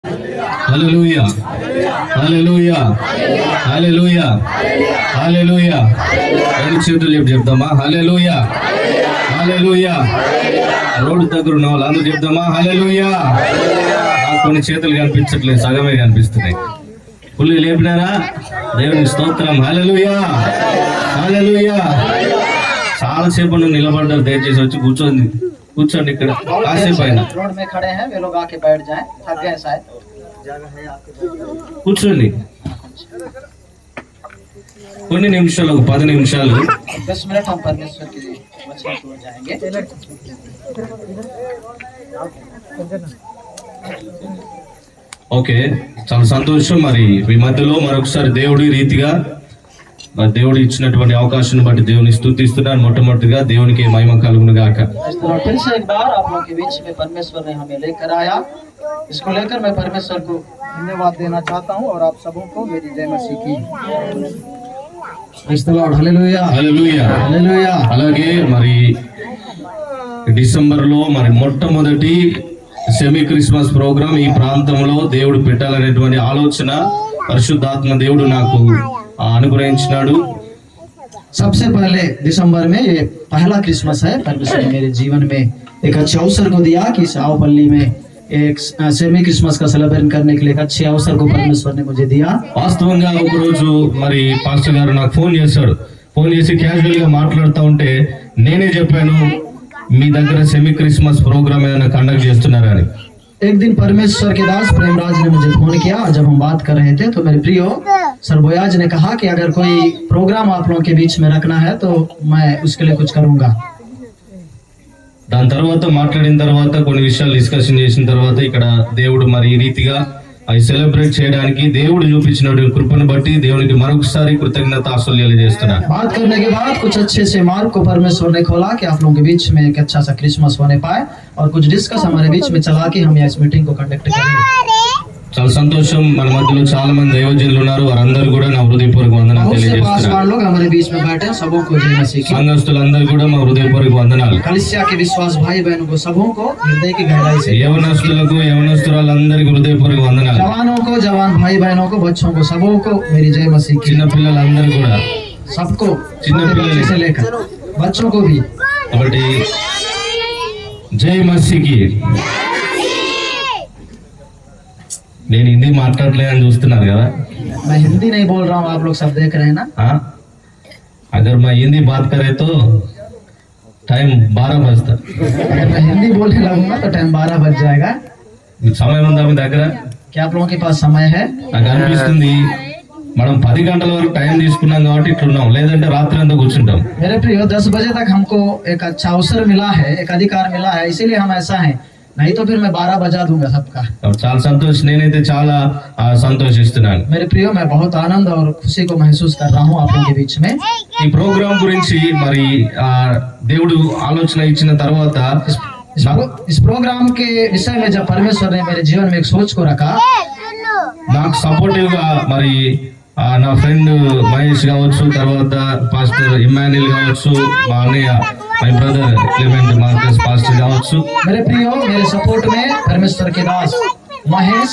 హల్లెలూయా హల్లెలూయా హల్లెలూయా హల్లెలూయా. రెండు చేతులు చెప్దామా హల్లెలూయా హల్లెలూయా. రోడ్డు దగ్గర ఉన్న వాళ్ళు అందరూ చెప్దామా హల్లెలూయా. నాకు కొన్ని చేతులు కనిపించట్లేదు, సగమే కనిపిస్తున్నాయి. పుల్లి లేపినారా? దేవుని స్తోత్రం. హల్లెలూయా హల్లెలూయా. చాలా సేపు నువ్వు నిలబడ్డారు, దయచేసి వచ్చి కూర్చోండి ఇక్కడ కాసేపు అయినా కూర్చోండి. కొన్ని నిమిషాలు, ఒక 10 నిమిషాలు. ఓకే, చాలా సంతోషం. మరి మీ మధ్యలో మరొకసారి దేవుడి రీతిగా దేవుడు ఇచ్చినటువంటి అవకాశాన్ని బట్టి దేవుని స్తుతిస్తున్నాను. మొట్టమొదటిగా దేవునికి మహిమ కలుగును గాక. इसको लेकर मैं परमेश्वर को धन्यवाद देना चाहता हूँ और आप सबों को मेरी जय मसीह की। హల్లెలూయా హల్లెలూయా. అలాగే మరి డిసెంబర్ లో మరి మొట్టమొదటి సెమీ క్రిస్మస్ ప్రోగ్రామ్ ఈ ప్రాంతంలో దేవుడు పెట్టాలనేటువంటి ఆలోచన పరిశుద్ధాత్మ దేవుడు నాకు అనుగ్రహించినాడు. सबसे पहले दिसंबर में ये पहला क्रिसमस है। परमेश्वर ने मेरे जीवन में एक अच्छे अवसर को दिया कि सावपल्ली में एक सेमी क्रिसमस का सेलिब्रेट करने के लिए एक अच्छे अवसर को परमेश्वर ने मुझे दिया। వాస్తవంగా ఒక రోజు మరి పాస్టర్ గారు నాకు ఫోన్ చేశాడు. ఫోన్ చేసి క్యాజువల్ గా మాట్లాడుతూ ఉంటే నేనే చెప్పాను, మీ దగ్గర సెమీ క్రిస్మస్ ప్రోగ్రామ్ ఏదైనా కండక్ట్ చేస్తున్నారని. एक दिन परमेश्वर के दास प्रेमराज ने मुझे फोन किया। जब हम बात कर रहे थे तो मेरे प्रियो सरबोयाज ने कहा कि अगर कोई प्रोग्राम आप लोगों के बीच में रखना है तो मैं उसके लिए कुछ करूंगा। దాని తర్వాత మాట్లాడిన తర్వాత కొన్ని విషయాలు డిస్కషన్ చేసిన తర్వాత ఇక్కడ దేవుడు మరి ఈ రీతిగా అవి సెలబ్రేట్ చేయడానికి దేవుడు చూపించినటువంటి కృపను బట్టి దేవునికి మరొకసారి కృతజ్ఞతాస్తుతులు చేస్తున్నాను. बात करने के बाद कुछ अच्छे से मार्ग को परमेश्वर ने खोला कि आप लोगों के बीच में एक अच्छा सा क्रिसमस होने पाए और कुछ डिस्कस हमारे बीच में चला के हम इस मीटिंग को कंडक्ट करेंगे। చాలా సంతోషం. మన మధ్యలో చాలా మంది దైవజనులు ఉన్నారు, వారందరూ కూడా నా హృదయపూర్వక వందనాలు తెలియజేస్తున్నాను. సంఘస్థులందరూ కూడా మా హృదయపూర్వక వందనాలు. कलीसिया के विश्वास भाई बहनों को सबों को हृदय की गहराई से, యవనస్తులకు యవనస్తురాలందరికీ హృదయపూర్వక వందనాలు. जवानों को जवान भाई बहनों को बच्चों को सबों को मेरी जय मसीह की। చిన్న పిల్లలందరూ కూడా, सबको చిన్న పిల్లలు से लेकर बच्चों को भी కాబట్టి జై మసీకి. నేను హిందీ మాట్లాడలేదని చూస్తున్నారు కదా. मैं हिंदी नहीं बोल रहा हूँ, आप लोग सब देख रहे हैं ना। अगर मैं हिंदी बात करे तो टाइम 12 बजता. अगर मैं हिंदी बोलने लगूंगा तो टाइम 12 बज जाएगा। సమయం ఉందా మీ దగ్గర? क्या आप लोगों के पास समय है? నాకు అనిపిస్తుంది మనం 10 గంటల వరకు టైం తీసుకున్నాం కాబట్టి ఇట్లున్నాం, లేదంటే రాత్రి అంతా కూర్చుంటాం. मेरे प्रियो 10 बजे तक हमको एक अच्छा अवसर मिला है, एक अधिकार मिला है, इसीलिए हम ऐसा हैं, नहीं तो फिर मैं 12 बजा दूंगा सबका। చాలా సంతోషం, నేనైతే చాలా సంతోషిస్తున్నాను. मेरे प्रियो मैं बहुत आनंद और खुशी को महसूस कर रहा हूँ आप लोगों के बीच में। ఈ ప్రోగ్రామ్ గురించి మరి దేవుడు ఆలోచన ఇచ్చిన తర్వాత इस प्रोग्राम के विषय में जब परमेश्वर ने मेरे जीवन में एक सोच को रखा, నాకు సపోర్టివ్ గా మరి నా ఫ్రెండ్ మహేష్ కావచ్చు, తర్వాత పాస్టర్ ఇమాన్యుల్ కావచ్చు, మా అన్నయ్య my brother Clement Marcus pastor కావచ్చు. मेरे प्रियो मेरे सपोर्ट में परमेश्वर के दास महेश,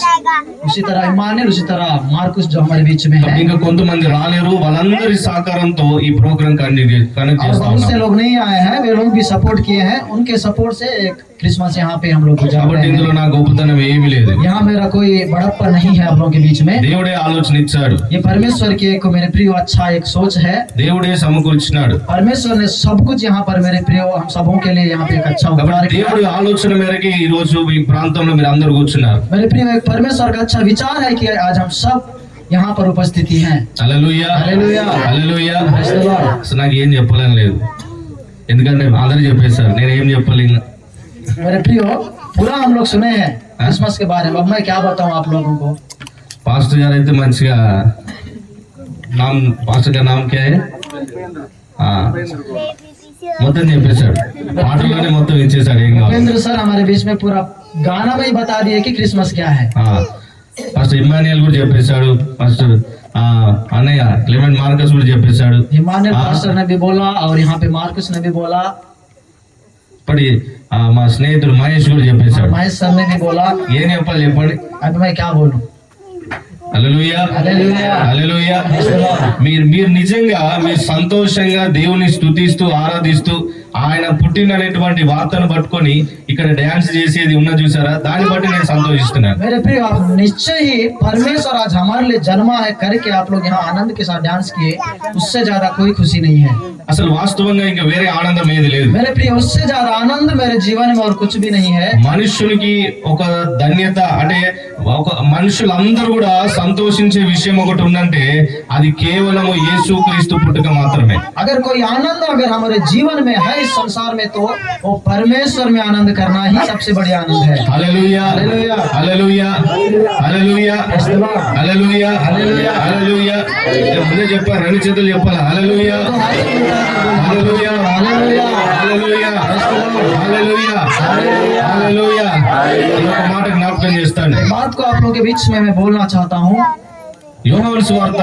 उसी तरह इमानुएल, उसी तरह मार्कुस जो हमारे बीच में है। ఇంకా కొంతమంది రాలేరు, వాళ్ళందరి సహకారంతో ఈ ప్రోగ్రామ్ కనెక్ట్ చేస్తా बहुत से ఉన్నాం. लोग नहीं आए हैं, वे लोग भी सपोर्ट किए हैं, उनके सपोर्ट से एक क्रिसमस यहाँ पे हम लोग गुजार కాబట్టి रहे ఇందులో हैं। నా గొప్పతనం ఏమీ లేదు. यहाँ मेरा कोई बड़प्पा नहीं है आप लोगों के बीच में। దేవుడే ఆలోచన ఇచ్చాడు, ये परमेश्वर की एक मेरे प्रियो अच्छा एक सोच है। దేవుడే సమకూర్చినాడు. परमेश्वर ने सब कुछ यहाँ पर मेरे प्रियो हम सबों के लिए यहाँ पे एक अच्छा उपहार కాబట్టి किया। దేవుడి ఆలోచన మేరకి ఈ రోజు ఈ ప్రాంతంలో మీరు అందరూ కూర్చున్నారు. मेरे प्रियो एक परमेश्वर का अच्छा विचार है कि आज हम सब यहाँ पर उपस्थिति हैं। హల్లెలూయా హల్లెలూయా. హల్లెలూయా. Praise the Lord. అసలు నాకు ఏం చెప్పాలని లేదు, ఎందుకంటే అందరూ చెప్పేశారు, నేను ఏం చెప్పాలి. मेरे प्रियो पूरा हम लोग सुने हैं क्रिसमस के बारे में, अब मैं क्या बताऊं आप लोगों को। పాస్టర్ గారు అయితే మంచిగా పాస్టర్ గారి నామ్ క్యా హై? మొత్తం చెప్పేశాడు, పాటలోనే మొత్తం ఇచ్చేసాడు. ఏం కావాలి उपेंद्र सर हमारे बीच में पूरा गाना में ही बता दिए कि क्रिसमस क्या है। ఫస్ట్ ఇమాన్యుయల్ కూడా చెప్పేశాడు, ఫస్ట్ అన్నయ్య క్లెమెంట్ మార్కస్ కూడా చెప్పేశాడు. इमानुएल पास्टर ने भी बोला और यहाँ पे मार्कस ने भी बोला। ఇప్పటి మా స్నేహితుడు మహేష్ కూడా చెప్పేశాడు. महेश सर ने भी बोला, ఏం చెప్పాలి చెప్పండి? अब मैं क्या बोलूं? హల్లెలూయా, హల్లెలూయా, హల్లెలూయా. మీరు నిజంగా మీరు సంతోషంగా దేవుని స్తుతిస్తూ ఆరాధిస్తూ ఆయన పుట్టినటువంటి వార్తను పట్టుకొని ఇక్కడ డాన్స్ చేసేది ఉన్న చూసారా, దాన్ని బట్టి నేను సంతోషిస్తున్నాను. मेरे प्रिय, आप निश्चय ही परमेश्वर आज हमारे लिए जन्मा है करके आप लोग यहाँ आनंद के साथ डांस किए, उससे ज्यादा कोई खुशी नहीं है। అసలు వాస్తవంగా ఇంకా వేరే ఆనందం ఏది లేదు. मेरे प्रिय, उससे ज्यादा आनंद मेरे जीवन में और कुछ भी नहीं है। మనుషునికి ఒక ధన్యత అంటే ఒక మనుషులందరూ కూడా సంతోషించే విషయం ఒకటి ఉందంటే అది కేవలం యేసుక్రీస్తు పుట్టుక మాత్రమే. अगर कोई आनंद अगर हमारे जीवन में है इस संसार में, तो वो परमेश्वर में आनंद करना ही सबसे बड़ी आनंद है। హల్లెలూయా, హల్లెలూయా, హల్లెలూయా, హల్లెలూయా, హల్లెలూయా, హల్లెలూయా. ముందే చెప్పారు, రెండు చేతులు చెప్పాలి. హల్లెలూయా, హల్లెలూయా, హల్లెలూయా, హల్లెలూయా, హల్లెలూయా. ఒక మాట జ్ఞాపకం చేస్తాను. बात को आप लोगों के बीच में मैं बोलना चाहता हूँ। యోహాను సువార్త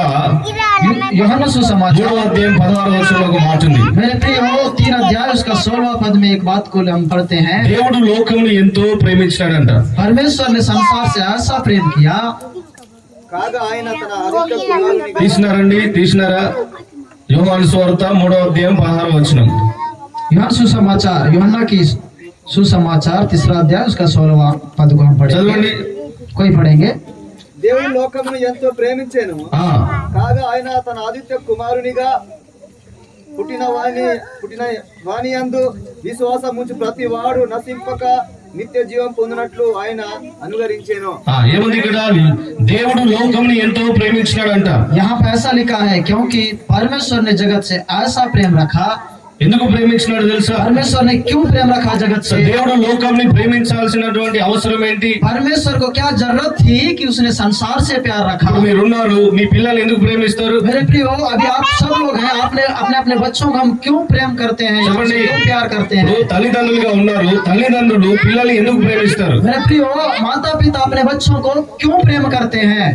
यूहन्ना सुसमाचार 3వ అధ్యాయం 16వ వచనంలో ఒక మాట ఉంది. मेरे प्रिय हो, 3 अध्याय उसका 16वां पद में एक बात को हम पढ़ते हैं। దేవుడు లోకమును ఎంతో ప్రేమించాడంట. परमेश्वर ने संसार से ऐसा प्रेम किया, తీసినారా యోహాను సువార్త 3వ అధ్యాయం 16వ వచనం. यूहन्ना की सुसमाचार 3रा अध्याय उसका 16वां पद को हम पढ़ेंगे। చదవండి. कोई पढ़ेंगे। దేవుని లోకమును ఎంతో ప్రేమించెను, కాగా ఆయన తన ఆదిత్య కుమారునిగా పుట్టిన వాని యందు విశ్వాసముంచు ప్రతి వాడు నశింపక నిత్య జీవం పొందినట్లు ఆయన అనుగ్రహించెను. ఏముంది ఇక్కడ? దేవుడు లోకంని ఎంతో ప్రేమించినాడంట. यहाँ पे ऐसा लिखा है, क्योंकि परमेश्वर ने जगत से ऐसा प्रेम रखा। ఎందుకు ప్రేమించినాడు తెలుసా? परमेश्वर ने क्यों प्रेम रखा जगत से? దేవుడు లోకంని ప్రేమించాల్సినటువంటి అవసరం ఏంటి? परमेश्वर को क्या जरूरत थी कि उसने संसार से प्यार रखा? మీరున్నారు, మీ పిల్లలు ఎందుకు ప్రేమిస్తారు? मेरे प्रियो, अभी आप सब लोग हैं, आपने अपने अपने बच्चों को हम क्यों प्रेम करते हैं, क्यों प्यार करते हैं? తల్లిదండ్రులుగా ఉన్నారు, తల్లిదండ్రులు పిల్లలు ఎందుకు ప్రేమిస్తారు? मेरे प्रियो, माता पिता अपने बच्चों को क्यों प्रेम करते हैं?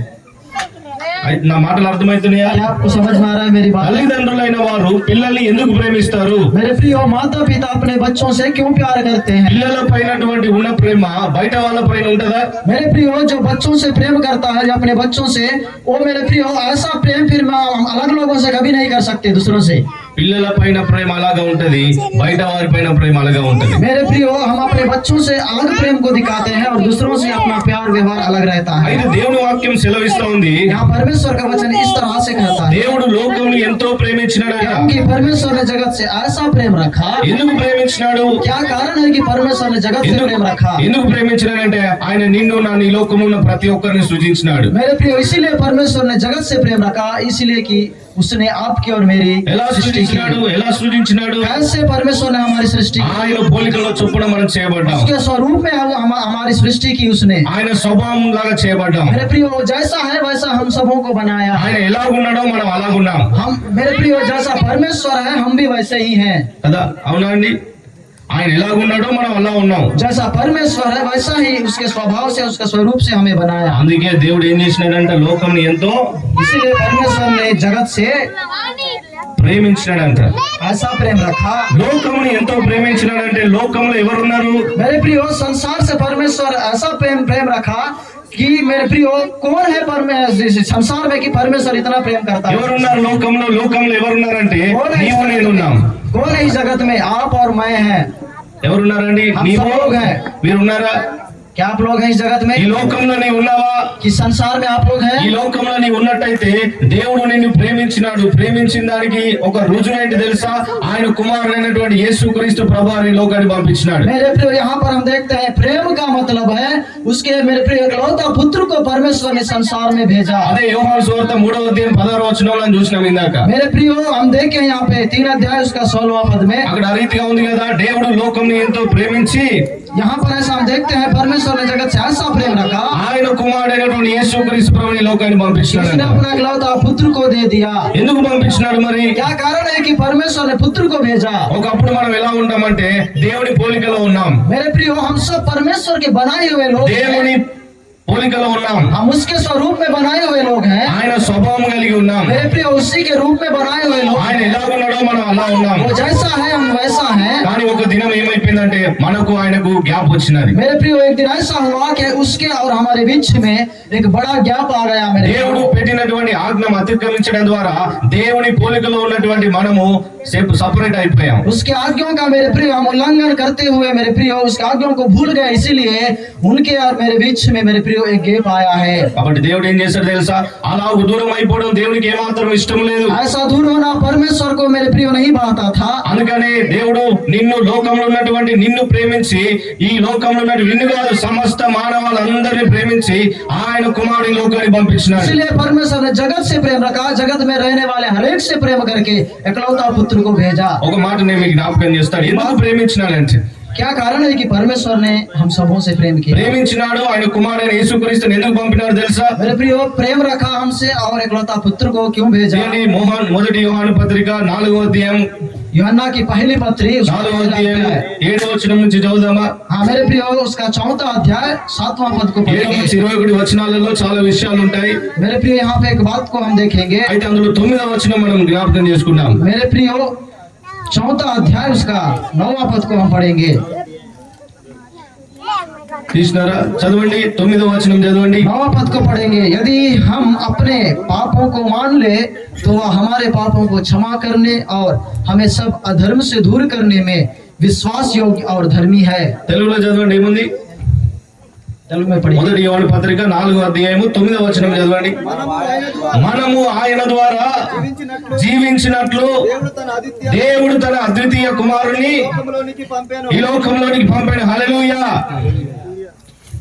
నా మాటలు అర్థమవుతున్నాయా? क्या आपको समझ में आ रहा है मेरी बात? తల్లిదండ్రులైన వారు పిల్లల్ని ఎందుకు ప్రేమిస్తారు? मेरे प्रियो, माता पिता अपने बच्चों से क्यों प्यार करते हैं? పిల్లల పైనటువంటి ఉన్న ప్రేమ బయట వాళ్ళ పైన ఉంటదా? मेरे प्रियो, जो बच्चों से प्रेम करता है, जो अपने बच्चों से, वो मेरे प्रियो ऐसा प्रेम फिर हम अलग लोगों से कभी नहीं कर सकते, दूसरों से। పిల్లల పైన ప్రేమ అలాగా ఉంటది, బయట వారి పైన ప్రేమ అలాగా ఉంటది. मेरे प्रियो, हम अपने बच्चों से अलग प्रेम को दिखाते हैं और दूसरों से अपना प्यार व्यवहार अलग रहता है। అయితే దేవుని వాక్యం సెలవిస్తా ఉంది, यहाँ परमेश्वर का वचन इस तरह से कहता है, దేవుడు లోకంని ఎంతో ప్రేమించినాడట. क्योंकि परमेश्वर ने जगत से ऐसा प्रेम रखा। ఎందుకు ప్రేమించినాడు? क्या कारण है कि परमेश्वर ने जगत से प्रेम रखा? ఎందుకు ప్రేమించినాడంటే ఆయన నిన్ను నా నీ లోకమున్న ప్రతి ఒక్కరిని సృజించినాడు. मेरे प्रियो, इसीलिए परमेश्वर ने जगत से प्रेम रखा, इसलिए कि उसने आपकी और मेरी ఎలా సృజించినాడు? ఎలా సృజించినాడు? कैसे परमेश्वर ने हमारी सृष्टि की? ఆయన పోలికలో చొప్పున మనం చేయబడ్డాం. उसके स्वरूप में हमारी सृष्टि की उसने। ఆయన స్వభావం లాగా చేయబడ్డాం. मेरे प्रियो, जैसा है वैसा हम सबों को बनाया। ఆయన ఎలా ఉన్నాడో మనం అలాగున్నాం हम, मेरे प्रियो, जैसा परमेश्वर है हम भी वैसे ही हैं। కదా, అవునా అండి? ఆయన ఎలాగున్నాడో మనం అలా ఉన్నాం. जैसा परमेश्वर है वैसा ही उसके स्वभाव से, उसके स्वरूप से हमें बनाया। అందుకే దేవుడు ఏం చేసినాడంటే లోకంని ఎంతో इसीलिए परमेश्वर ने जगत से ప్రేమించినాడంట. ऐसा प्रेम रखा। లోకముని ఎంతో ప్రేమించినాడంటే లోకంలో ఎవరున్నారు? मेरे प्रियो, संसार से परमेश्वर ऐसा प्रेम रखा कि मेरे प्रियो, कौन है संसार में कि परमेश्वर इतना प्रेम करता है? ఎవరున్నారు లోకంలో? లోకంలో ఎవరున్నారంటే నీవు నేనున్నాం. कौन है इस जगत में? आप और मैं हैं। ఎవరున్నారండి? हम నీవు, सब लोग हैं। మీరున్నారా? क्या आप लोग हैं इस जगत ఈ में? లోకంలో నీవు ఉన్నావా? कि संसार में आप लोग ఈ हैं? లోకంలో నీవు ఉన్నట్టయితే దేవుడు నిన్ను ప్రేమించినాడు. ప్రేమించిన దానికి ఒక రుజువు ఏంటి తెలుసా? ఆయన కుమారుడైనటువంటి యేసుక్రీస్తు ప్రభువుని ఈ లోకానికి పంపించినాడు. मेरे प्रियो, यहाँ पर हम देखते हैं प्रेम का मतलब है उसके, मेरे प्रियो, इकलौता पुत्र को परमेश्वर ने संसार में भेजा। అదే యోహాను సువార్త 3వ అధ్యాయం 16వ వచనంలో చూసినాం ఇందాక. मेरे प्रियो, हम देखे यहाँ पे 3 अध्याय उसका 16वां पद में, అక్కడ ఆ రీతిగా ఉంది కదా, దేవుడు లోకంని ఎంతో ప్రేమించి यहाँ पर ऐसा हम देखते हैं परमेश्वर ने जगत से ऐसा प्रेम रखा, ఆయన కుమారుడైనటువంటి యేసుక్రీస్తు ప్రభువుని ఈ లోకానికి उसने పంపించినాడు. अपना इकलौता पुत्र को दे दिया। ఎందుకు పంపించినాడు మరి? क्या कारण है कि परमेश्वर ने पुत्र को भेजा? ఒకప్పుడు మనం ఎలా ఉంటామంటే దేవుని పోలికలో ఉన్నాం. मेरे प्रियो, हम सब परमेश्वर के बनाए हुए लोग हैं। దేవుని పోలికలో ఉన్నాం, हम उसके स्वरूप में बनाए हुए लोग हैं। ఆయన స్వభావం కలిగి ఉన్నాం, मेरे प्रिय उसी के रूप में बनाए हुए लोग, ఆయన ఎలా ఉన్నాడో మనం అలా ఉన్నాం. वो जैसा है हम वैसा हैं। కానీ ఒక దినం ఏమైపోయిందంటే మనకు ఆయనకు గ్యాప్ వచ్చినది. मेरे प्रिय एक दिन ऐसा हुआ कि उसके और हमारे बीच में एक बड़ा गैप आ गया। मेरे దేవుడు పెట్టినటువంటి ఆజ్ఞను అతిక్రమించడం ద్వారా దేవుని పోలికలో ఉన్నటువంటి మనము సపరేట్ అయిపోయాం. उसके आज्ञाओं का मेरे प्रिय हम उल्लंघन करते हुए मेरे प्रिय उसके आज्ञाओं को भूल गए, इसीलिए उनके और मेरे बीच में मेरे प्रिय एक गैप आया है। కాబట్టి దేవుడు ఏం చేశాడు తెలుసా? అలా దూరం అయిపోవడం దేవునికి ఏమాత్రం ఇష్టం లేదు. ऐसा दूर होना परमेश्वर को मेरे प्रिय नहीं भाता था। అందుకనే దేవుడు నిన్ను లోకంలో ఉన్నటువంటి నిన్ను ప్రేమించి ఈ లోకంలో ఉన్నటువంటి నిన్ను కాదు సమస్త మానవాళ్ళందరినీ ప్రేమించి ఆయన కుమారుని లోకానికి పంపించినాడు. इसलिए परमेश्वर ने जगत से प्रेम रखा, जगत में रहने वाले हर एक से प्रेम करके एकलौता पुत्र को भेजा। ఒక మాట నేను మీకు జ్ఞాపకం చేస్తాను. ఎందుకు ప్రేమించినాడంటే क्या कारण है कि परमेश्वर ने हम सबों से प्रेम किया? ప్రేమించినాడు. ఆయన కుమారుని యేసుక్రీస్తుని ఎందుకు పంపినాడు తెలుసా? मेरे प्रिय प्रेम रखा हमसे और एकलौता पुत्र को क्यों भेजा? మొదటి యోహాను పత్రిక 4వ అధ్యాయం यूहन्ना की पहली पत्री 4వ అధ్యాయం 7వ వచనం నుంచి చదువుదామా? हाँ मेरे प्रिय उसका 4वां अध्याय 7वां पद को 7 पढ़ेंगे। నుంచి 21 వచనాలలో చాలా విషయాలు ఉంటాయి. मेरे प्रिय यहाँ पे एक बात को हम देखेंगे। అయితే అందులో 9వ వచనం మనం జ్ఞాపకం చేసుకున్నాం. मेरे प्रिय 4वां अध्याय उसका 9वां पद को हम पढ़ेंगे। తీసినారా? చదవండి. 9వ వచనం చదవండి. 9वां पद को पढ़ेंगे। यदि हम अपने पापों को मान ले तो वह हमारे पापों को क्षमा करने और हमें सब अधर्म से दूर करने में विश्वास योग्य और धर्मी है। తెలుగులో చదవండి. ఏముంది? तेलुगु में पढ़िए। మొదటి యోహాను పత్రిక 4వ అధ్యాయము 9వ వచనం చదవండి. మనము ఆయన ద్వారా జీవించినట్లు దేవుడు తన అద్వితీయ కుమారుని లోకంలోనికి పంపాను. ఈ లోకంలోనికి పంపాడు. హల్లెలూయా.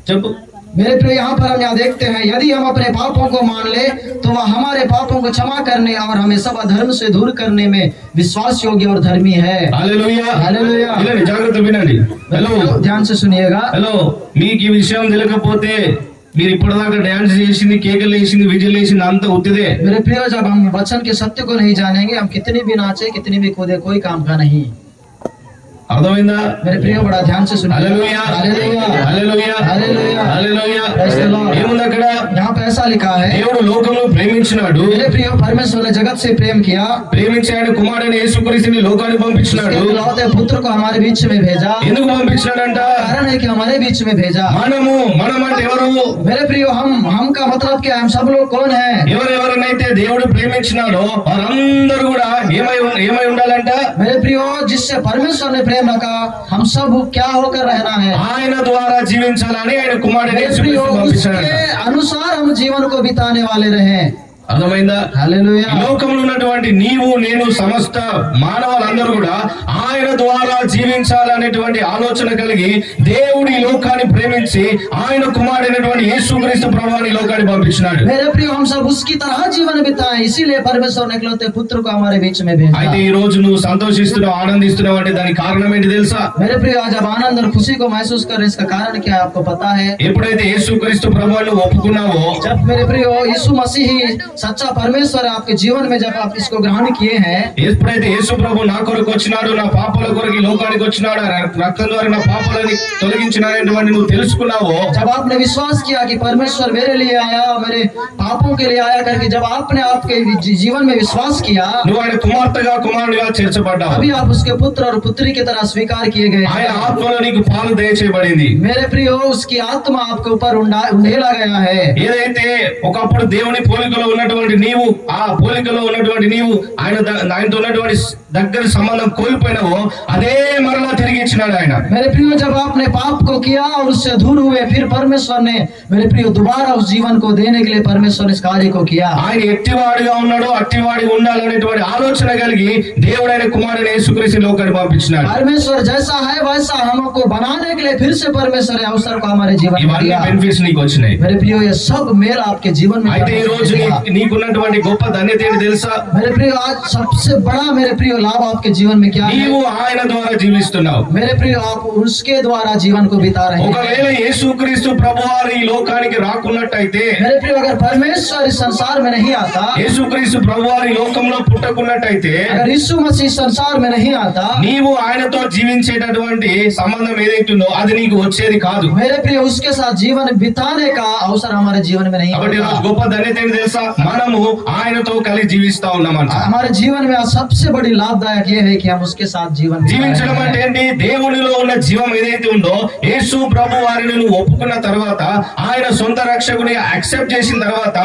చెప్పు. मेरे प्रिय यहाँ पर हम यहाँ देखते हैं, यदि हम अपने पापों को मान ले तो वह हमारे पापों को क्षमा करने और हमें सब अधर्म से दूर करने में विश्वास योग्य और धर्मी है। హల్లెలూయా. हालेलुया। వినండి, జాగ్రత్త వినండి. హలో ध्यान से सुनिएगा। హలో మీకు ఈ విషయం తెలియకపోతే మీరు ఇప్పటిదాకా డాన్స్ చేసింది, కేకలు వేసింది, విజిల్ వేసింది అంత ఉత్తిదే. मेरे प्रिय जब हम वचन के सत्य को नहीं जानेंगे, हम कितनी भी नाचे कितनी भी कूदे कोई काम का नहीं। అర్థమైందా? मेरे प्रिय बड़ा ध्यान से सुनिए। Hallelujah. Hallelujah. Hallelujah. Hallelujah. Hallelujah. Praise the Lord। ఏముంది అక్కడ? यहाँ पे ऐसा लिखा है, దేవుడు లోకంలో ప్రేమించినాడు, मेरे प्रिय परमेश्वर ने जगत से प्रेम किया, ప్రేమించి ఆయన కుమారుడైన యేసుక్రీస్తుని లోకానికి పంపించినాడు. उसके इकलौते पुत्र को हमारे बीच में भेजा। ఎందుకు పంపించినాడంట? कारण है कि हमारे बीच में भेजा। మనం అంటే ఎవరు? मेरे प्रिय हम का मतलब क्या है? हम सब लोग कौन है? ఎవరెవరినైతే దేవుడు ప్రేమించినాడో వారందరూ కూడా ఏమై ఉండాలంట? मेरे प्रिय जिससे परमेश्वर ने प्रेम रखा हम सब क्या होकर रहना है? ఆయన ద్వారా జీవించాలని ఆయన కుమారుడైన मेरे प्रिय యేసుక్రీస్తుని పంపించాడంట. उसके अनुसार हम जीवन को बिताने वाले रहे। అర్థమైందా? हालेलुया। లోకంలో ఉన్నటువంటి నీవు నేను సమస్త మానవులందరూ కూడా ఆయన ద్వారా జీవించాలనేటువంటి ఆలోచన కలిగి దేవుడు ఈ లోకాన్ని ప్రేమించి ఆయన కుమారుడైనటువంటి యేసుక్రీస్తు ప్రభువుని లోకానికి పంపించినాడు. मेरे प्रिय हम सब उसकी तरह जीवन बिताएं, इसीलिए परमेश्वर ने इकलौते पुत्र को हमारे बीच में भेजा। అయితే ఈ రోజు నువ్వు సంతోషిస్తున్నావు, ఆనందిస్తున్నావు అంటే దానికి కారణం ఏంటి తెలుసా? मेरे प्रिय आज आप आनंद और खुशी को महसूस कर रहे हैं, इसका कारण क्या है आपको पता है? ఎప్పుడైతే యేసుక్రీస్తు ప్రభువుని ఒప్పుకున్నావో, जब मेरे प्रिय यीशु मसीह ही सच्चा परमेश्वर है आपके जीवन में, जब आप इसको ग्रहण किए हैं, ఎప్పుడైతే యేసు ప్రభు నా కొరకు వచ్చినాడు, నా పాపాల కొరకు ఈ లోకానికి వచ్చినాడు, రక్తం ద్వారా నా పాపాలని తొలగించినాడనేటువంటి నువ్వు తెలుసుకున్నావో, जब आपने विश्वास किया कि परमेश्वर मेरे लिए आया, मेरे पापों के लिए आया करके जब आपने आपके जीवन में विश्वास किया, నువ్వు ఆయన కుమార్తెగా కుమారుడిగా చేర్చబడ్డావు. अभी आप उसके पुत्र और पुत्री की तरह स्वीकार किए गए। ఆయన ఆత్మలో నీకు పాలు దయచేయబడింది. मेरे प्रिय उसकी आत्मा आपके ऊपर उंडेला गया है। ఏదైతే ఒకప్పుడు దేవుని పోలికలో ఉన్నటువంటి నీవు, ఆ పోలికలో ఉన్నటువంటి నీవు ఆయనతో ఉన్నటువంటి దగ్గర సంబంధం కోల్పోయినావో అదే మరలా తిరిగి ఇచ్చినాడు ఆయన. मेरे प्रिय जब आपने पाप को किया और उससे दूर हुए, फिर परमेश्वर ने मेरे प्रिय दोबारा उस जीवन को देने के लिए परमेश्वर ने इस कार्य को किया। ఆయన ఎట్టివాడిగా ఉన్నాడు, అట్టివాడి ఉండాలనేటువంటి ఆలోచన కలిగి దేవుడైన కుమారుడైన యేసుక్రీస్తుని లోకానికి పంపించినాడు. परमेश्वर जैसा है वैसा हमको बनाने के लिए फिर से परमेश्वर ने अवसर को हमारे जीवन में ఇవన్నీ दिया। బెనిఫిట్స్ నీకు వచ్చినాయి. मेरे प्रिय ये सब मेल आपके जीवन में అయితే ఈ రోజు నీకున్నటువంటి గొప్ప ధన్యత ఏంటి తెలుసా? मेरे प्रिय आज सबसे बड़ा मेरे प्रिय लाभ आपके जीवन में क्या है? నీవు ఆయన ద్వారా జీవిస్తున్నావు. मेरे प्रिय आप उसके द्वारा जीवन को बिता रहे हैं। ఒకవేళ యేసుక్రీస్తు ప్రభువారు ఈ లోకానికి రాకున్నట్టయితే, मेरे प्रिय अगर परमेश्वर इस संसार में नहीं आता, యేసుక్రీస్తు ప్రభువారు ఈ లోకంలో పుట్టకున్నట్టయితే, अगर यीशु मसीह इस संसार में नहीं आता, నీవు ఆయనతో జీవించేటటువంటి సంబంధం ఏదైతుందో అది నీకు వచ్చేది కాదు. मेरे प्रिय उसके साथ जीवन बिताने का अवसर हमारे जीवन में नहीं కాబట్టి ఈరోజు होता। గొప్ప ధన్యత ఏంటి తెలుసా? మనము ఆయనతో కలిసి జీవిస్తా ఉన్నామంట. हमारे जीवन में सबसे बड़ी लाभदायक ये है कि हम उसके साथ जीवन बिता జీవించడం रहे అంటే हैं। ఏంటి? దేవునిలో ఉన్న జీవం ఏదైతే ఉందో, యేసు ప్రభు వారిని నువ్వు ఒప్పుకున్న తర్వాత, ఆయన సొంత రక్షకుని యాక్సెప్ట్ చేసిన తర్వాత,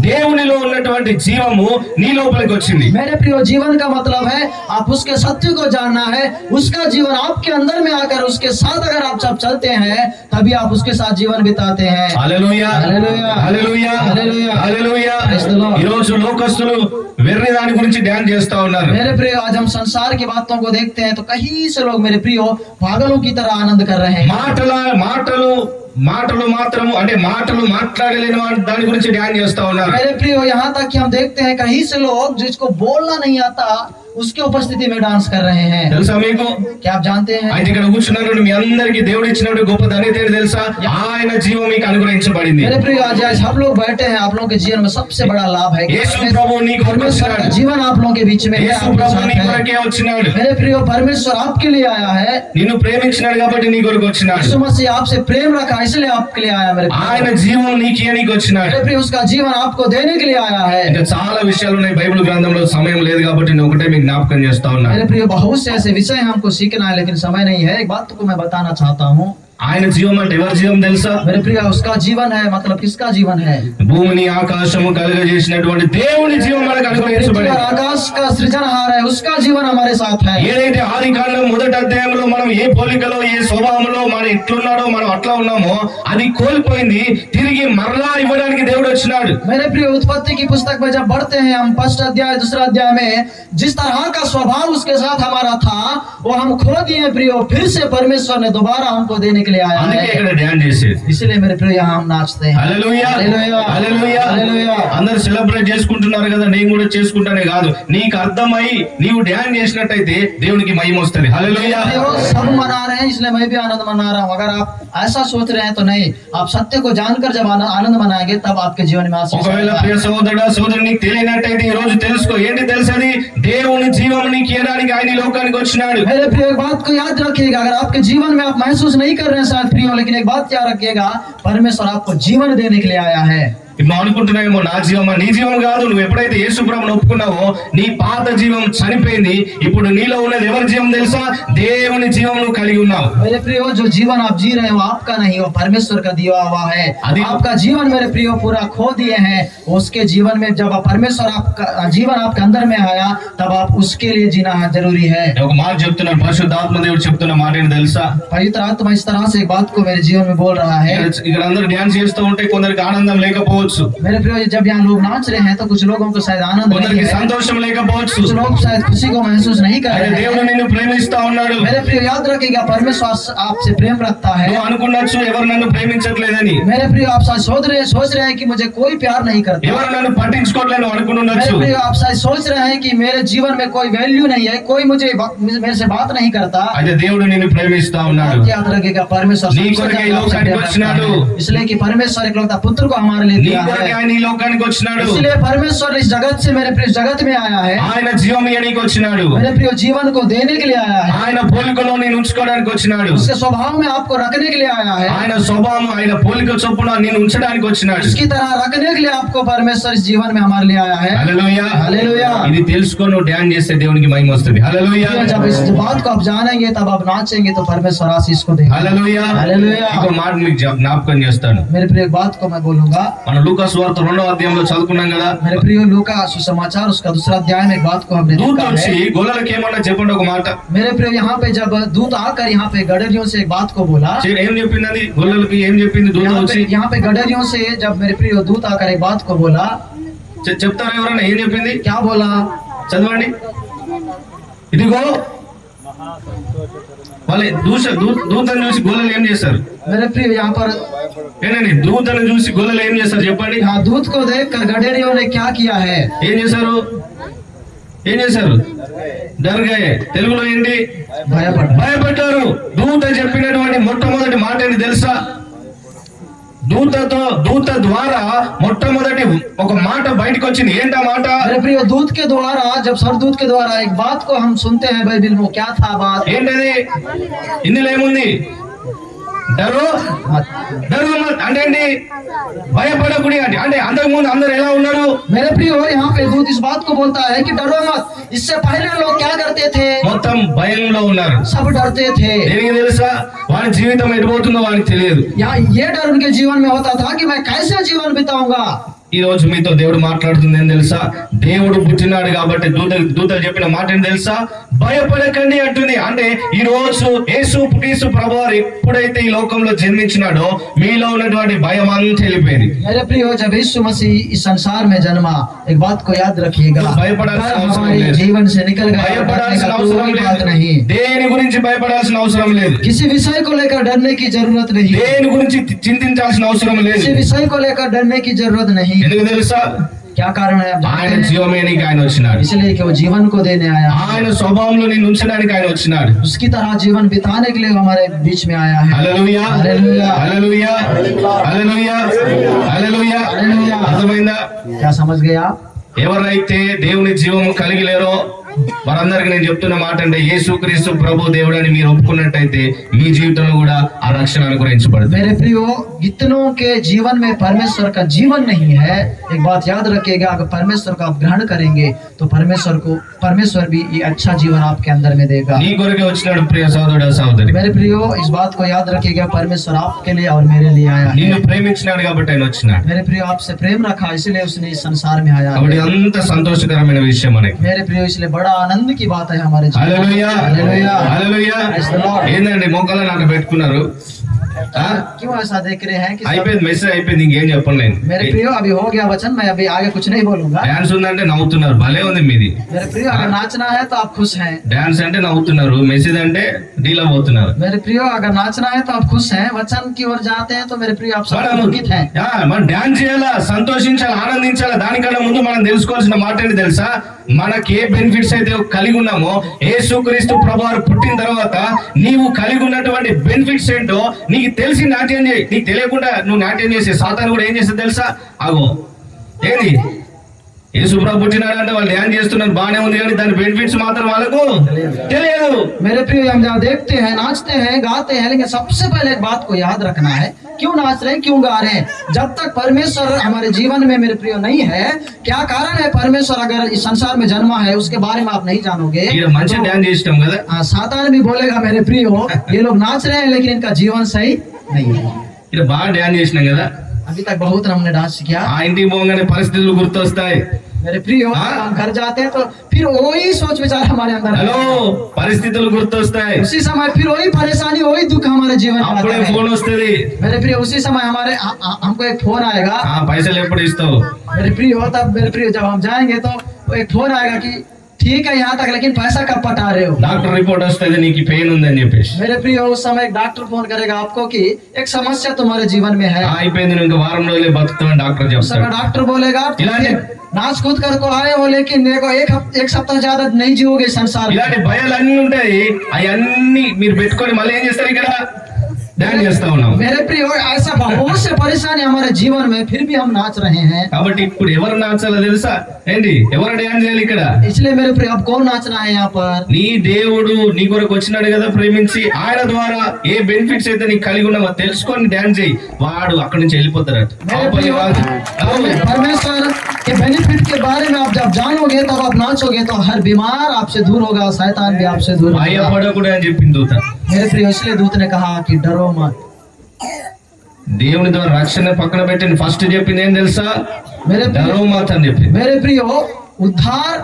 దేవునిలో ఉన్నటువంటి జీవము నీ లోపలికి వచ్చింది. मेरे प्रिय जीवन का मतलब है आप उसके सत्य को जानना है, उसका जीवन आपके अंदर में आकर उसके साथ अगर आप सब चलते हैं तभी आप उसके साथ जीवन बिताते हैं। హల్లెలూయా, హల్లెలూయా, హల్లెలూయా, హల్లెలూయా, హల్లెలూయా. Praise the Lord. ఈ రోజు లోకస్తులు వెర్రి దాని గురించి ధ్యానం చేస్తా ఉన్నారు. मेरे प्रिय आज हम संसार की बातों को देखते हैं तो कहीं से लोग मेरे प्रियो पागलों की तरह आनंद कर रहे हैं। మాటలు మాత్రము అంటే మాటలు మాట్లాడలేని దాని గురించి ధ్యానం చేస్తా ఉన్నారు. मेरे प्रियो यहाँ तक कि हम देखते हैं कहीं से लोग जिसको बोलना नहीं आता उसके उपस्थिति में डांस कर रहे हैं। తెలుసా మీకు? क्या आप जानते हैं? అయితే ఇక్కడ కూర్చున్నారు మీ అందరికి దేవుడు ఇచ్చినటువంటి గొప్ప ధన్యత ఏంటి తెలుసా? ఆయన జీవం మీకు అనుగ్రహించబడింది. मेरे प्रिय आज सब लोग बैठे हैं, आप लोगों के जीवन में सबसे बड़ा लाभ है कि యేసు ప్రభు నీ కొరకు परमेश्वर का వచ్చినాడు. जीवन आप लोगों के बीच में है, యేసు आपके ప్రభు साथ నీ है। కొరకే వచ్చినాడు. मेरे प्रिय परमेश्वर आपके लिए आया है, నిన్ను ప్రేమించినాడు కాబట్టి నీ కొరకు వచ్చినాడు. यीशु मसीह आपसे प्रेम रखा इसलिए आपके लिए आया। मेरे ఆయన జీవం నీకు ఇయ్యనీకి వచ్చినాడు. प्रिय उसका जीवन आपको देने के लिए आया है। ఇంకా చాలా విషయాలు ఉన్నాయి బైబిల్ గ్రంథంలో, సమయం లేదు కాబట్టి నేను ఒకటే మీకు జ్ఞాపకం చేస్తా ఉన్నా. मेरे प्रिय बहुत से ऐसे विषय हमको सीखना है लेकिन समय नहीं है। एक बात को मैं बताना चाहता हूँ, ఆయన జీవం అంటే ఎవరి జీవం తెలుసా? मेरे प्रिय उसका जीवन है, मतलब किसका जीवन है? భూమిని ఆకాశము కలుగజేసినటువంటి దేవుని జీవం మనకు पृथ्वी అనుగ్రహించబడింది. और आकाश का सृजनहार है, उसका जीवन हमारे साथ है। ఏదైతే ఆది కాండం మొదటి అధ్యాయంలో మనం ఏ పోలికలో ఏ స్వభావంలో మనం ఎట్లున్నాడో మనం అట్లా ఉన్నామో అది కోల్పోయింది, తిరిగి మరలా ఇవ్వడానికి దేవుడు వచ్చినాడు. मेरे प्रिय उत्पत्ति की पुस्तक में जब बढ़ते हैं हम फर्स्ट अध्याय दूसरा अध्याय में जिस तरह का स्वभाव उसके साथ हमारा था वो हम खो दिए प्रियो, फिर से परमेश्वर ने दोबारा हमको देने के लिए आया అందుకే है। ఇక్కడ ధ్యానం చేసేది. इसलिए मेरे प्रिय यहाँ हम नाचते हैं। హల్లెలూయా, హల్లెలూయా, హల్లెలూయా. హల్లెలూయా. అందరూ సెలబ్రేట్ చేసుకుంటున్నారు కదా, నేను కూడా చేసుకుంటానే కాదు, నీకు అర్థమై నీవు ధ్యానం చేసినట్టయితే దేవునికి మహిమ వస్తుంది. హల్లెలూయా. प्रियो, सब मना रहे हैं इसलिए मैं भी आनंद मना रहा हूँ। अगर आप ऐसा सोच रहे हैं तो नहीं, आप सत्य को जानकर जब आनंद मनाएंगे तब आपके जीवन में आशीष ఒకవేళ आएगा। ప్రియ సోదరుడా సోదరు నీకు తెలియనట్టయితే ఈ రోజు తెలుసుకో. ఏంటి తెలుసది? దేవుని జీవం నీకు ఇవ్వడానికి ఆయన ఈ లోకానికి వచ్చినాడు. मेरे प्रिय एक बात को याद रखिएगा, अगर आपके जीवन में आप महसूस नहीं कर रहे हैं शायद प्रियो, लेकिन एक बात याद रखिएगा, परमेश्वर आपको जीवन देने के लिए आया है। ఇప్పుడు అనుకుంటున్నావేమో నా జీవమా? నీ జీవం కాదు. నువ్వు ఎప్పుడైతే యేసు ప్రభువుని ఒప్పుకున్నావో నీ పాత జీవం చనిపోయింది. ఇప్పుడు నీలో ఉన్నది ఎవరి జీవం తెలుసా? దేవుని జీవం నువ్వు కలిగి ఉన్నావు. मेरे प्रियो जो जीवन आप जी रहे हैं वो आपका नहीं, वो परमेश्वर का दिया हुआ है। अधिक- आपका जीवन मेरे प्रियो पूरा खो दिए हैं, उसके जीवन में जब परमेश्वर आपका जीवन आपके अंदर में आया तब आप उसके लिए जीना जरूरी है। నేను ఒక మాట చెప్తున్నాను, పరిశుద్ధాత్మ దేవుడు చెప్తున్న మాట ఏంటి తెలుసా? पवित्र आत्मा इस तरह से एक बात को मेरे जीवन में बोल रहा है। ఇక్కడ అందరూ డ్యాన్స్ చేస్తూ ఉంటే కొందరికి ఆనందం లేకపోవచ్చు, मेरे प्रियो जब यहाँ लोग नाच रहे हैं तो कुछ लोगों को शायद आनंद नहीं కొందరికి है, సంతోషం లేకపోవచ్చు. कुछ लोग शायद खुशी को महसूस नहीं कर అయితే रहे हैं। దేవుడు నిన్ను ప్రేమిస్తా ఉన్నాడు. मेरे प्रियो याद रखिएगा, परमेश्वर आपसे प्रेम रखता है। నువ్వు అనుకున్నచ్చు ఎవరు నన్ను ప్రేమించట్లేదని, मेरे प्रियो आप शायद सोच रहे हैं कि मुझे कोई प्यार नहीं करता। ఎవరు నన్ను పట్టించుకోవట్లేదు అనుకుంటుండొచ్చు. मेरे प्रियो आप शायद सोच रहे हैं कि मेरे जीवन में कोई वैल्यू नहीं है, कोई मेरे से बात नहीं करता। అయితే దేవుడు నిన్ను ప్రేమిస్తా ఉన్నాడు. आप याद रखिएगा, परमेश्वर నీ सबसे కొరకే ఈ ज्यादा आपसे లోకానికి प्रेम रखता వచ్చినాడు. है। इसलिए कि परमेश्वर एक लौता पुत्र को हमारे लिए నీ दिया కొరకే है। ఆయన ఈ లోకానికి వచ్చినాడు. इसलिए परमेश्वर इस जगत से मेरे प्रिय जगत में आया है, ఆయన జీవం ఇయ్యడానికి వచ్చినాడు. मेरे प्रिय जीवन को देने के लिए आया है, ఆయన పోలికలో నేను ఉంచుకోవడానికి వచ్చినాడు. उसके स्वभाव में आपको रखने के लिए आया है, ఆయన స్వభావం ఆయన పోలిక చొప్పున నేను ఉంచడానికి వచ్చినాడు. इसकी तरह रखने के लिए आपको परमेश्वर इस जीवन में हमारे लिए आया है। హల్లెలూయా. हालेलुया। ఇది తెలుసుకొని నువ్వు ధ్యానం చేస్తే దేవునికి మహిమ వస్తుంది. హల్లెలూయా, जब इस बात को आप जानेंगे तब आप नाचेंगे तो परमेश्वर आशीष को देगा। హల్లెలూయా. హల్లెలూయా. ఇంకో మాట మీకు జ్ఞాపకం చేస్తాను. मेरे प्रिय एक बात को मैं बोलूंगा, మనం లూకాసు వార్త 2వ అధ్యాయంలో చదువుకున్నాం కదా, मेरे प्रिय लूका सुसमाचार उसका दूसरा अध्याय में एक बात को हमने దూత देखा వచ్చి है। గొల్లలకి ఏమన్నా చెప్పండి ఒక మాట. मेरे प्रिय यहाँ पे जब दूत आकर यहाँ पे गडरियों से एक बात को बोला, ఏం చెప్పింది అది? గొల్లలకి ఏం చెప్పింది దూత వచ్చి? यहाँ पे गडरियों से जब मेरे प्रिय दूत आकर एक बात को बोला, చెప్తారా ఎవరైనా ఏం చెప్పింది? क्या बोला? చదవండి. ఇదిగో వాళ్ళ దూతను చూసి గొల్లలు ఏం చేస్తారు? मेरे प्रिय यहाँ पर ఏనండి, దూతను చూసి గొల్లలు ఏం చేస్తారు చెప్పండి? यहाँ दूत को देखकर गडरियों ने क्या किया है? ఏం చేశారు? ఏం చేశారు? డర్గాయే. తెలుగులో ఏంటి? భయపడ్డారు. దూత చెప్పినటువంటి మొట్టమొదటి మాట ఏంటి తెలుసా? దూత ద్వారా మొట్టమొదటి ఒక మాట బయటకు వచ్చింది. ఏంటా మాట? मेरे प्रिय, दूत के द्वारा, जब सरदूत के द्वारा एक बात को हम सुनते हैं बाइबल में, क्या था बात? ఏంటది? ఇందులో ఏముంది? డరు మత్ అంటే ఏంటి? భయపడకుడి అంటే అంతకు ముందు అందరు ఎలా ఉన్నారు? मेरे प्रिय, यहाँ पे दूत इस बात को बोलता है कि डरो मत। इससे पहले लोग क्या करते थे? మొత్తం భయంలో ఉన్నారు. सब डरते थे। దేనికి తెలుసా? వాడి జీవితం ఎటుపోతుందో వాడికి తెలియదు. यहाँ ये डर उनके जीवन में होता था कि मैं कैसे जीवन बिताऊंगा। ఈ రోజు మీతో దేవుడు మాట్లాడుతుంది ఏం తెలుసా? దేవుడు పుట్టినాడు కాబట్టి దూతలు చెప్పిన మాట ఏం తెలుసా? భయపడకండి అంటుంది. అంటే ఈ రోజు యేసు ప్రభువారు ఎప్పుడైతే ఈ లోకంలో జన్మించినాడో మీలో ఉన్నటువంటి భయం అంతా వెళ్ళిపోయింది. मेरे प्रिय, जब यीशु मसीह इस संसार में जन्मा, एक बात को याद रखिएगा, हमारे जीवन से निकल गया। భయపడాల్సిన అవసరం లేదు. దేని గురించి భయపడాల్సిన అవసరం లేదు. किसी विषय को लेकर डरने की जरूरत नहीं। దేని గురించి చింతించాల్సిన అవసరం లేదు. किसी विषय को लेकर डरने की जरूरत नहीं। ఎందుకు తెలుసా? क्या कारण है? ఆయన జీవమేనికి ఆయన వచ్చినాడు. इसलिए कि वो जीवन को देने आया। ఆయన స్వభావంలో నిన్ను ఉంచడానికి ఆయన వచ్చినాడు. उसकी तरह जीवन बिताने के लिए वो हमारे बीच में आया है। హల్లెలూయా, హల్లెలూయా, హల్లెలూయా, హల్లెలూయా, హల్లెలూయా. అర్థమైందా? क्या समझ गया? ఎవరైతే దేవుని జీవము కలిగి లేరో వారందరికీ నేను చెప్తున్న మాట అంటే యేసుక్రీస్తు ప్రభు దేవుడు అని మీరు ఒప్పుకున్నట్టయితే మీ జీవితంలో కూడా ఆ రక్షణ అనుగ్రహించబడుతుంది. मेरे प्रियो, कितनों के जीवन में परमेश्वर का जीवन नहीं है। एक बात याद रखिएगा, अगर परमेश्वर को आप ग्रहण करेंगे तो परमेश्वर भी ये अच्छा जीवन आपके अंदर में देगा। నీ కొరకే వచ్చినాడు ప్రియ సహోదరుడా సహోదరి. मेरे प्रियो, इस बात को याद रखिएगा, परमेश्वर आपके लिए और मेरे लिए आया है। నిన్ను ప్రేమించినాడు కాబట్టి ఆయన వచ్చినాడు. मेरे प्रियो, आपसे प्रेम रखा इसलिए उसने इस संसार में आया। కాబట్టి అంత సంతోషకరమైన విషయం మనకి. मेरे प्रियो, इसलिए बड़ा आनंद की बात है हमारे जीवन में। హల్లెలూయా, హల్లెలూయా, హల్లెలూయా. Praise the Lord। ఏందండి మొక్కలు నాకు పెట్టుకున్నారు? क्यों ऐसा देख रहे हैं कि అయిపోయింది, మెసేజ్ అయిపోయింది, ఇంకేం చెప్పలేను. मेरे प्रियो, अभी हो गया वचन, मैं अभी आगे कुछ नहीं बोलूंगा। డాన్స్ ఉందంటే నవ్వుతున్నారు, భలే ఉంది మీది. मेरे प्रियो, अगर नाचना है तो आप खुश हैं। డాన్స్ అంటే నవ్వుతున్నారు, మెసేజ్ అంటే డీల్ అవుతున్నారు. मेरे प्रियो, अगर नाचना है तो आप खुश हैं, वचन की ओर जाते हैं तो मेरे प्रियो आप सब दुखित हैं। మనం డాన్స్ చేయాలా, సంతోషించాలా, ఆనందించాలా. దానికన్నా ముందు మనం తెలుసుకోవాల్సిన మాట ఏంటి తెలుసా? మనకి ఏ బెనిఫిట్స్ అయితే కలిగి ఉన్నామో యేసుక్రీస్తు ప్రభువారు పుట్టిన తర్వాత నీవు కలిగి ఉన్నటువంటి బెనిఫిట్స్ ఏంటో నీకు తెలిసి నాట్యం చేయి. నీకు తెలియకుండా నువ్వు నాట్యం చేసే సాతాను కూడా ఏం చేస్తుంది తెలుసా? అగో ఏంది యేసు ప్రభు పుట్టినాడంటే వాళ్ళు ధ్యానం చేస్తున్నారు, బాగానే ఉంది, కానీ దాని బెనిఫిట్స్ మాత్రం వాళ్ళకు తెలియదు. मेरे प्रियो, हम जहाँ देखते हैं, नाचते हैं, गाते हैं, लेकिन सबसे पहले एक बात को याद रखना है, क्यों नाच रहे हैं, क्यों गा रहे हैं? जब तक परमेश्वर हमारे जीवन में मेरे प्रियो नहीं है, क्या कारण है? परमेश्वर अगर इस संसार में जन्मा है उसके बारे में आप नहीं जानोगे। మంచిగా డాన్స్ చేస్తాం కదా, सातान भी बोलेगा मेरे प्रियो, ये लोग नाच रहे हैं लेकिन इनका जीवन सही नहीं है। ఇక్కడ బాగా డాన్స్ చేసినాం కదా, अभी तक बहुत हमने डांस किया। ఆ ఇంటికి పోగానే పరిస్థితులు గుర్తొస్తాయి. मेरे प्रियो, हम घर जाते हैं तो फिर वही सोच विचार हमारे अंदर హలో, పరిస్థితులు గుర్తొస్తాయి. उसी समय फिर वही परेशानी, वही दुख हमारे जीवन में అప్పుడే आता है। ఫోన్ వస్తుంది, मेरे प्रियो, उसी समय हमारे हमको एक फोन आएगा। పైసలు ఎప్పుడు ఇస్తావు? मेरे प्रियो, तब मेरे प्रियो जब हम जाएंगे तो एक फोन आएगा कि ठीक है यहाँ तक, लेकिन पैसा कब पटा रहे हो? డాక్టర్ రిపోర్ట్ వస్తుంది నీకు పెయిన్ ఉందని చెప్పేసి. मेरे प्रियो, उस समय एक डॉक्टर फोन करेगा आपको कि एक समस्या तुम्हारे जीवन में है। అయిపోయింది, నువ్వు ఇంకా వారం రోజులే బతుకుతావని డాక్టర్ उस చెప్తాడు. समय डॉक्टर बोलेगा इलाज- नाच कूद कर को आए हो, लेकिन देखो एक सप्ताह ज्यादा नहीं जियोगे संसार में। ఇలాంటి భయాలు అన్ని ఉంటాయి, అవన్నీ మీరు పెట్టుకొని మళ్ళీ ఏం చేస్తారు? ఇక్కడ డాన్స్ చేస్తా ఉన్నాం. मेरे प्रियो, ऐसा बहुत से परेशानी हमारे जीवन में, फिर भी हम नाच रहे हैं। కాబట్టి ఇప్పుడు ఎవరు నాచాలో తెలుసా? ఏంటి ఎవరు డాన్స్ చేయాలి ఇక్కడ? इसलिए मेरे प्रियो, अब कौन नाचना है यहाँ पर? నీ దేవుడు నీ కొరకు వచ్చినాడు కదా ప్రేమించి, ఆయన ద్వారా ఏ బెనిఫిట్స్ అయితే నీకు కలిగి ఉన్నావో తెలుసుకొని డాన్స్ చేయి. వాడు అక్కడి నుంచి వెళ్ళిపోతారట. मेरे प्रियो, परमेश्वर के बेनिफिट के बारे में आप जब जानोगे तब आप नाचोगे तो हर बीमार आपसे दूर होगा, शैतान भी आपसे दूर होगा। భయపడకూడదు అని చెప్పింది దూత. मेरे प्रियो, इसलिए दूत ने कहा कि डरो मत। దేవుని ద్వారా రక్షణ పక్కన పెట్టిన ఫస్ట్ చెప్పింది ఏం తెలుసా? मेरे డరో प्रियो, మాత అని చెప్పింది. मेरे प्रियो, उद्धार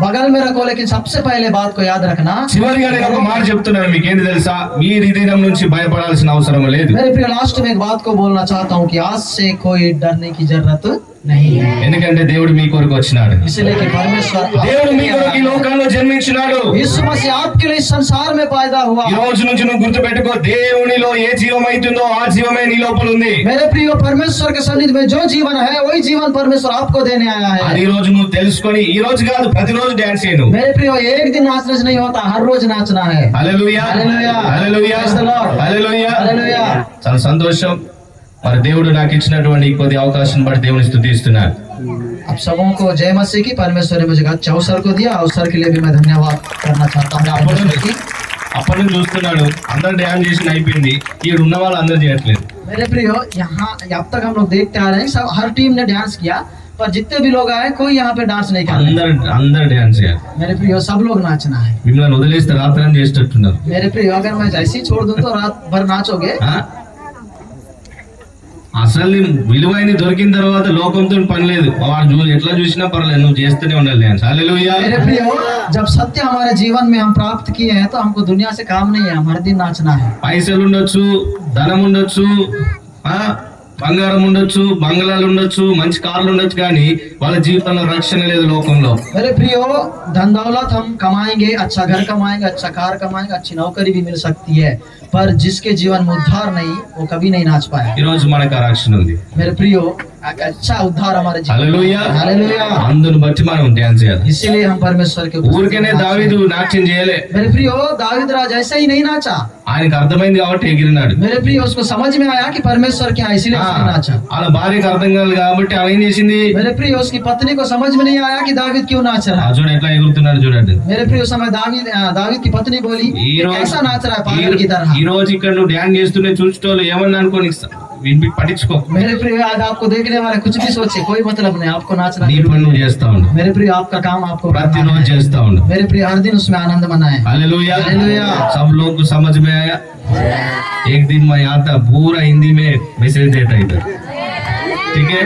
बगल में रखो, लेकिन सबसे पहले बात को याद रखना। చివరిగా నేను ఒక మాట చెప్తున్నాను, మీకు ఏంటి తెలుసా? మీరు ఈ దినం నుంచి భయపడాల్సిన అవసరం లేదు. मेरे प्रियो, लास्ट में एक बात को बोलना चाहता हूँ कि आज से कोई डरने की जरूरत नहीं है, ఎందుకంటే దేవుడు మీ కొరకు వచ్చినాడు, इसलिए कि परमेश्वर దేవుడు మీ కొరకు ఈ లోకంలో జన్మించినాడు. यीशु मसीह आपके लिए इस संसार में पैदा हुआ। ఈ రోజు నుంచి నువ్వు గుర్తుపెట్టుకో, దేవునిలో ఏ జీవం అవుతుందో ఆ జీవమే నీ లోపల ఉంది. मेरे प्रिय, परमेश्वर के सन्निधि में जो जीवन है वही जीवन परमेश्वर आपको देने आया है। అది ఈ రోజు నువ్వు తెలుసుకొని, ఈ రోజు కాదు ప్రతిరోజు డాన్స్ చేయను. मेरे प्रिय, एक दिन नाचने से नहीं होता, हर रोज नाचना है। హల్లెలూయా, హల్లెలూయా, హల్లెలూయా, Praise the Lord. Hallelujah. Hallelujah. చాలా సంతోషం. మరి దేవుడు నాకు ఇచ్చినటువంటి ఈ కొద్ది అవకాశం బట్టి దేవుని స్తుతిస్తున్నాను. आप सबों को जय मसीह की। परमेश्वर ने मुझे अच्छा अवसर को दिया, अवसर के लिए भी मैं धन्यवाद करना चाहता हूँ परमेश्वर की। అప్పటి నుంచి చూస్తున్నాడు, అందరు డ్యాన్స్ చేసిన అయిపోయింది, ఈడు ఉన్న వాళ్ళు అందరు చేయట్లేదు. मेरे प्रिय, यहाँ अब तक हम लोग देखते आ रहे हैं, सब हर टीम ने डांस किया, पर जितने भी लोग आए कोई यहाँ पे डांस नहीं कर रहे। అందరు డ్యాన్స్ చేయాలి. मेरे प्रिय, सब लोग नाचना है। మిమ్మల్ని వదిలేస్తే రాత్రి చేసేటట్టున్నారు. मेरे प्रिय, अगर मैं ऐसे ही छोड़ दूं तो रात भर नाचोगे। ఆ? అసలు విలువైన దొరికిన తర్వాత లోకంతో పని లేదు, వాడు ఎట్లా చూసినా పర్లేదు, నువ్వు చేస్తూనే ఉండాలి డ్యాన్స్. హల్లెలూయా. मेरे प्रिय, जब सत्य हमारे जीवन में हम प्राप्त किए हैं तो हमको दुनिया से काम नहीं है, हम हर दिन नाचना है। పైసలు ఉండొచ్చు, ధనం ఉండొచ్చు, ఆ బంగారం ఉండొచ్చు, బంగ్లాలు ఉండొచ్చు, మంచి కార్లు ఉండొచ్చు, కానీ వాళ్ళ జీవితంలో రక్షణ లేదు లోకంలో. मेरे प्रियो, धन दौलत हम कमाएंगे, अच्छा घर कमाएंगे, अच्छा कार कमाएंगे, अच्छी नौकरी भी मिल सकती है, पर जिसके जीवन में उद्धार नहीं, वो कभी नहीं नाच पाया। ఈ రోజు మనకు ఆ రక్షణ ఉంది. मेरे प्रियो, एक अच्छा उद्धार हमारे जीवन में। హల్లెలూయా. हालेलुया। అందుని బట్టి మనం డ్యాన్స్ చేయాలి. इसीलिए हम परमेश्वर के ऊपर ఊరికేనే దావీదు నాట్యం చేయలే, मेरे प्रियो, दाऊद राज ऐसे ही नहीं नाचा। ఆయనకు అర్థమైంది కాబట్టి ఎగిరినాడు. मेरे प्रियो, उसको समझ में आया कि परमेश्वर क्या है, इसलिए उसने नाचा। వాళ్ళ భార్యకు అర్థం కాదు కాబట్టి ఆమె ఏం చేసింది, मेरे प्रियो, उसकी पत्नी को समझ में नहीं आया कि दाऊद क्यों नाच रहा है। చూడు ఎట్లా ఎగురుతున్నాడు చూడండి. मेरे प्रियो, समय दाऊद की पत्नी बोली, ఈ రోజు कैसा नाच रहा है पागल की तरह। ఈ రోజు ఇక్కడ నువ్వు డ్యాన్స్ చేస్తూనే చూసేటోళ్ళు ఏమన్నా అనుకోని విని పట్టించుకో. मेरे प्रिय, आज आपको देखने वाले कुछ भी सोचे, कोई मतलब नहीं, आपको नाचना నీ है। పని నువ్వు చేస్తా ఉండు, मेरे प्रिय, आपका काम आपको करना ప్రతిరోజు है। చేస్తా ఉండు. मेरे प्रिय, हर दिन उसमें आनंद मनाए। हालेलुया. हालेलुया। सब लोग को समझ में आया? एक दिन मैं आता पूरा हिंदी में मैसेज देता इधर, ठीक है?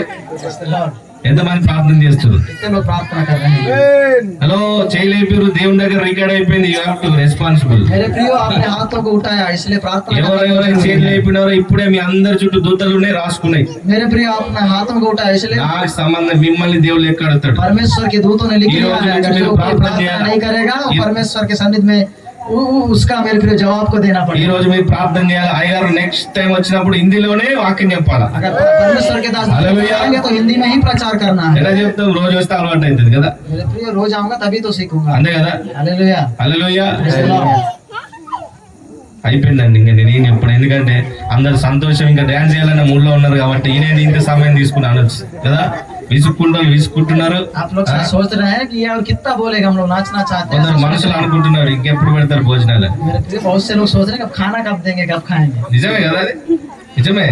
ఎంతమంది ప్రార్థన చేస్తారు? कितने लोग प्रार्थना कर रहे हैं? ఆమేన్. హలో, చేయలేపారు, దేవుని దగ్గర రికార్డ్ అయిపోయింది, యూ హావ్ టు రెస్పాన్సిబుల్. मेरे प्रियो, आपने हाथों को उठाया, इसलिए प्रार्थना करना ఎవరెవరైనా जरूरी చేయలు है। అయిపోయినారో ఇప్పుడే మీ అందరి చుట్టూ దూతలు ఉన్నాయి, రాసుకున్నాయి. मेरे प्रिय, आपने हाथों को उठाया, इसलिए నాకు సంబంధం, మిమ్మల్ని దేవుడు ఎక్కడ అడతాడు. परमेश्वर के दूतों ने लिख ये लिया रोज है, अगर मेरे जो कोई प्रार्थना प्रार्थना किया। नहीं करेगा, वो ये- परमेश्वर के सन्निधि में उसका मेरे प्रिय जवाब को देना ఈ पड़ेगा। రోజు మీరు ప్రార్థన చేయాలి. అయ్యగారు నెక్స్ట్ టైం వచ్చినప్పుడు హిందీలోనే వాక్యం చెప్పాలా. अगर परमेश्वर के दास हालेलुया। आएंगे तो हिंदी में ही प्रचार करना है। ఎలా చెప్తాం, రోజు వస్తే అలవాటు అవుతుంది కదా, मेरे प्रिय, रोज आऊंगा तभी तो सीखूंगा। అంతే కదా. Hallelujah. Hallelujah. Praise the Lord। అయిపోయిందండి. ఇంకా నేను ఎప్పుడు, ఎందుకంటే అందరు సంతోషం ఇంకా డ్యాన్స్ చేయాలన్న మూడ్లో ఉన్నారు కాబట్టి ఈయన ఇంత సమయం తీసుకుని అనొచ్చు కదా. విసుక్కుంటున్నారు. आप लोग शायद सोच रहे हैं कि ये और कितना बोलेगा, हम लोग नाचना चाहते కొందరు हैं। మనుషులు అనుకుంటున్నారు ఇంకెప్పుడు పెడతారు భోజనాలు. मेरे प्रिय, बहुत से लोग सोच रहे हैं कि अब खाना कब देंगे, कब खाएंगे। నిజమే కదా, అది నిజమే.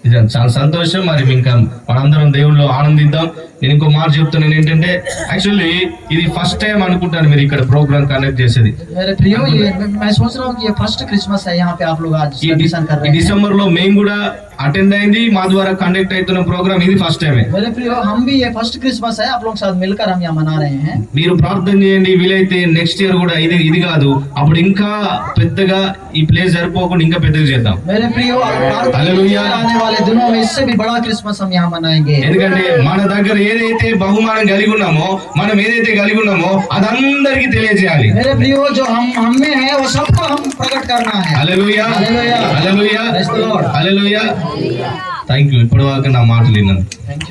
నిజం, చాలా సంతోషం. మరి ఇంకా మనందరం దేవుళ్ళు ఆనందిద్దాం. నేను ఇంకో మాట చెప్తున్నాను ఏంటంటే, యాక్చువల్లీ ఇది ఫస్ట్ టైం అనుకుంటాను మీరు ఇక్కడ ప్రోగ్రామ్ కండక్ట్ చేసేది. मेरे प्रिय, ये मैं सोच रहा हूँ कि ये फर्स्ट क्रिसमस है यहाँ पे आप लोग आज सेलिब्रेशन कर ఈ रहे हैं। డిసెంబర్ లో మేము కూడా అటెండ్ అయింది, మా ద్వారా కండక్ట్ అవుతున్న ప్రోగ్రామ్ ఇది ఫస్ట్ టైమే. मेरे प्रिय, हम भी ये फर्स्ट क्रिसमस है, आप लोग के साथ मिलकर हम यहाँ मना रहे हैं। మీరు ప్రార్థన చేయండి, వీలైతే నెక్స్ట్ ఇయర్ కూడా ఇది కాదు, అప్పుడు ఇంకా పెద్దగా ఈ ప్లేస్ సరిపోకుండా ఇంకా పెద్దగా చేద్దాం. मेरे प्रिय, हालेलुया। आने वाले दिनों में इससे भी बड़ा क्रिसमस हम यहाँ मनाएंगे। ఎందుకంటే మన దగ్గర ఏదైతే బహుమానం కలిగి ఉన్నామో, మనం ఏదైతే కలిగి ఉన్నామో అది అందరికీ తెలియజేయాలి. मेरे प्रिय, जो हम में है वो सबको हम प्रकट करना है। హల్లెలూయా, హల్లెలూయా. హల్లెలూయా, Praise the Lord. Hallelujah. Thank you. ఇప్పటి వరకు నా మాటలు విన్నాను. Thank you.